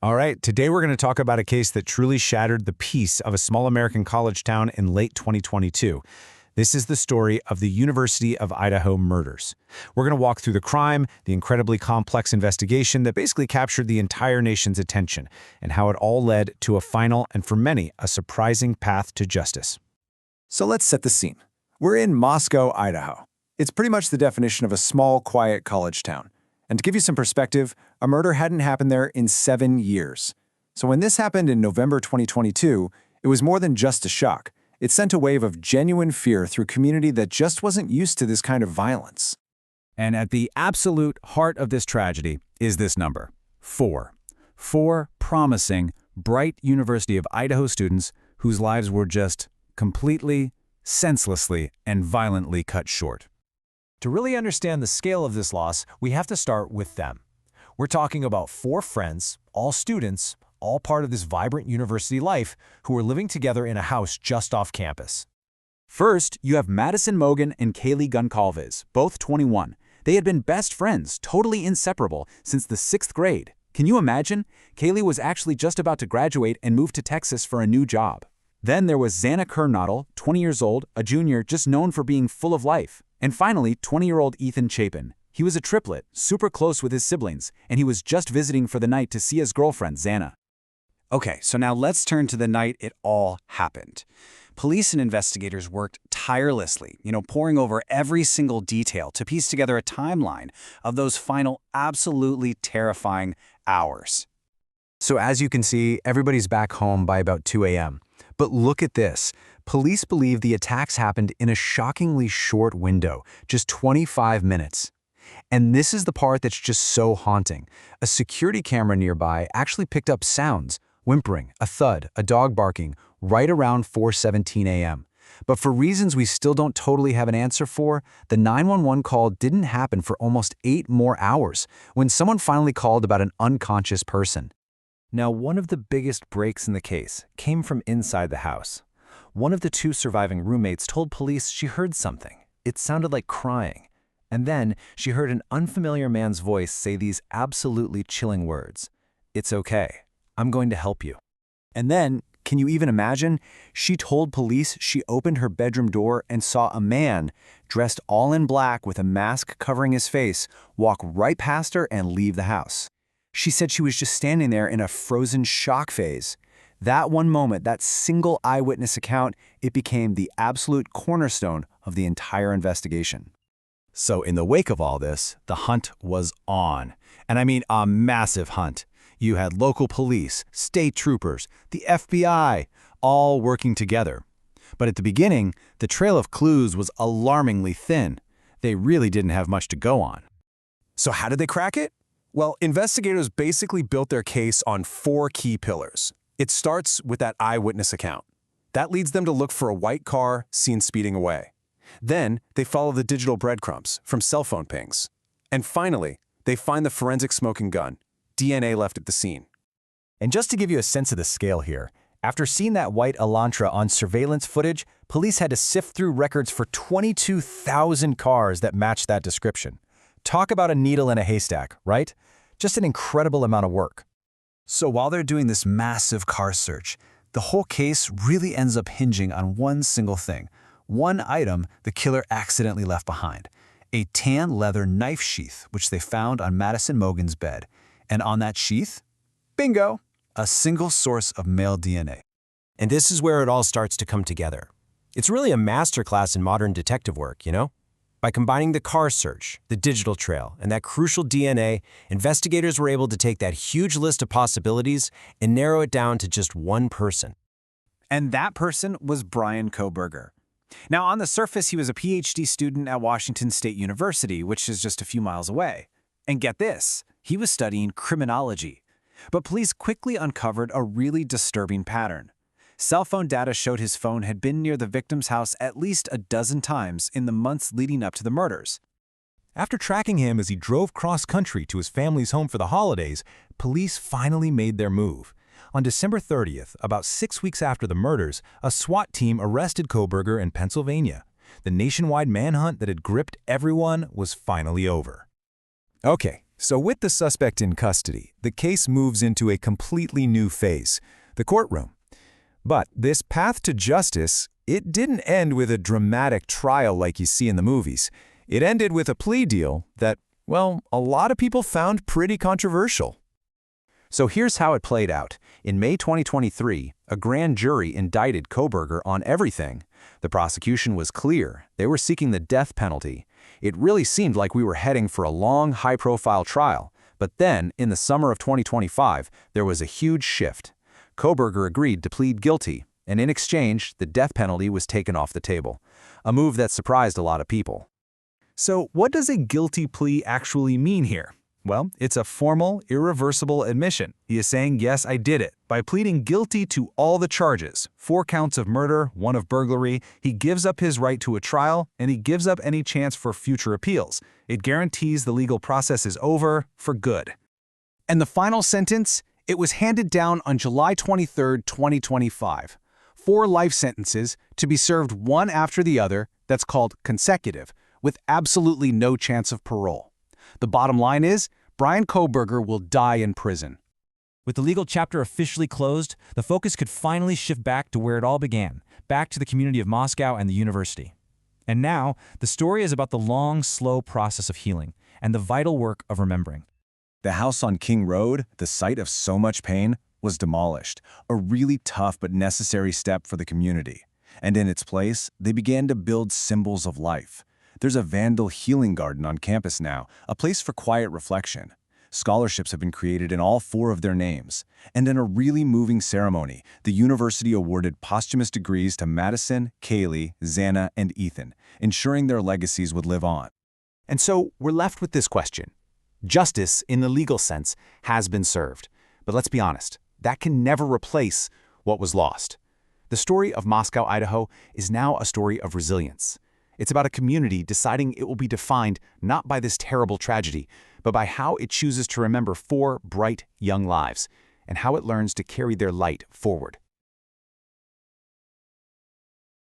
All right, today we're going to talk about a case that truly shattered the peace of a small American college town in late 2022. This is the story of the University of Idaho murders. We're going to walk through the crime, the incredibly complex investigation that basically captured the entire nation's attention, and how it all led to a final and, for many, a surprising path to justice. So let's set the scene. We're in Moscow, Idaho. It's pretty much the definition of a small, quiet college town. And to give you some perspective, a murder hadn't happened there in 7 years. So when this happened in November 2022, it was more than just a shock. It sent a wave of genuine fear through a community that just wasn't used to this kind of violence. And at the absolute heart of this tragedy is this number, 4. 4 promising, bright University of Idaho students whose lives were just completely, senselessly, and violently cut short. To really understand the scale of this loss, we have to start with them. We're talking about 4 friends, all students, all part of this vibrant university life, who were living together in a house just off campus. First, you have Madison Mogen and Kaylee Goncalves, both 21. They had been best friends, totally inseparable, since the 6th grade. Can you imagine? Kaylee was actually just about to graduate and move to Texas for a new job. Then there was Xana Kernodle, 20 years old, a junior just known for being full of life. And finally, 20-year-old Ethan Chapin. He was a triplet, super close with his siblings, and he was just visiting for the night to see his girlfriend, Xana. Okay, so now let's turn to the night it all happened. Police and investigators worked tirelessly, poring over every single detail to piece together a timeline of those final, absolutely terrifying hours. So as you can see, everybody's back home by about 2 a.m. But look at this. Police believe the attacks happened in a shockingly short window, just 25 minutes. And this is the part that's just so haunting. A security camera nearby actually picked up sounds, whimpering, a thud, a dog barking, right around 4:17 a.m. But for reasons we still don't totally have an answer for, the 911 call didn't happen for almost 8 more hours, when someone finally called about an unconscious person. Now, one of the biggest breaks in the case came from inside the house. One of the 2 surviving roommates told police she heard something. It sounded like crying. And then she heard an unfamiliar man's voice say these absolutely chilling words. "It's okay. I'm going to help you." And then, can you even imagine? She told police she opened her bedroom door and saw a man, dressed all in black with a mask covering his face, walk right past her and leave the house. She said she was just standing there in a frozen shock phase. That one moment, that single eyewitness account, it became the absolute cornerstone of the entire investigation. So in the wake of all this, the hunt was on. And I mean a massive hunt. You had local police, state troopers, the FBI, all working together. But at the beginning, the trail of clues was alarmingly thin. They really didn't have much to go on. So how did they crack it? Well, investigators basically built their case on 4 key pillars. It starts with that eyewitness account. That leads them to look for a white car seen speeding away. Then, they follow the digital breadcrumbs from cell phone pings. And finally, they find the forensic smoking gun, DNA left at the scene. And just to give you a sense of the scale here, after seeing that white Elantra on surveillance footage, police had to sift through records for 22,000 cars that matched that description. Talk about a needle in a haystack, right? Just an incredible amount of work. So while they're doing this massive car search, the whole case really ends up hinging on one single thing. One item the killer accidentally left behind. A tan leather knife sheath, which they found on Madison Mogen's bed. And on that sheath, bingo, a single source of male DNA. And this is where it all starts to come together. It's really a masterclass in modern detective work, By combining the car search, the digital trail, and that crucial DNA, investigators were able to take that huge list of possibilities and narrow it down to just one person. And that person was Bryan Kohberger. Now, on the surface, he was a PhD student at Washington State University, which is just a few miles away. And get this, he was studying criminology. But police quickly uncovered a really disturbing pattern. Cell phone data showed his phone had been near the victim's house at least a dozen times in the months leading up to the murders. After tracking him as he drove cross-country to his family's home for the holidays, police finally made their move. On December 30th, about 6 weeks after the murders, a SWAT team arrested Kohberger in Pennsylvania. The nationwide manhunt that had gripped everyone was finally over. Okay, So with the suspect in custody, the case moves into a completely new phase, the courtroom. But this path to justice, it didn't end with a dramatic trial like you see in the movies. It ended with a plea deal that, well, a lot of people found pretty controversial. So here's how it played out. In May 2023, a grand jury indicted Kohberger on everything. The prosecution was clear. They were seeking the death penalty. It really seemed like we were heading for a long, high-profile trial. But then, in the summer of 2025, there was a huge shift. Kohberger agreed to plead guilty, and in exchange, the death penalty was taken off the table. A move that surprised a lot of people. So what does a guilty plea actually mean here? Well, it's a formal, irreversible admission. He is saying, yes, I did it. By pleading guilty to all the charges, 4 counts of murder, 1 of burglary, he gives up his right to a trial, and he gives up any chance for future appeals. It guarantees the legal process is over for good. And the final sentence? It was handed down on July 23, 2025. 4 life sentences to be served one after the other, that's called consecutive, with absolutely no chance of parole. The bottom line is, Bryan Kohberger will die in prison. With the legal chapter officially closed, the focus could finally shift back to where it all began, back to the community of Moscow and the university. And now, the story is about the long, slow process of healing and the vital work of remembering. The house on King Road, the site of so much pain, was demolished, a really tough but necessary step for the community. And in its place, they began to build symbols of life. There's a Vandal healing garden on campus now, a place for quiet reflection. Scholarships have been created in all 4 of their names. And in a really moving ceremony, the university awarded posthumous degrees to Madison, Kaylee, Xana, and Ethan, ensuring their legacies would live on. And so we're left with this question. Justice, in the legal sense, has been served. But let's be honest, that can never replace what was lost. The story of Moscow, Idaho is now a story of resilience. It's about a community deciding it will be defined not by this terrible tragedy, but by how it chooses to remember 4 bright, young lives, and how it learns to carry their light forward.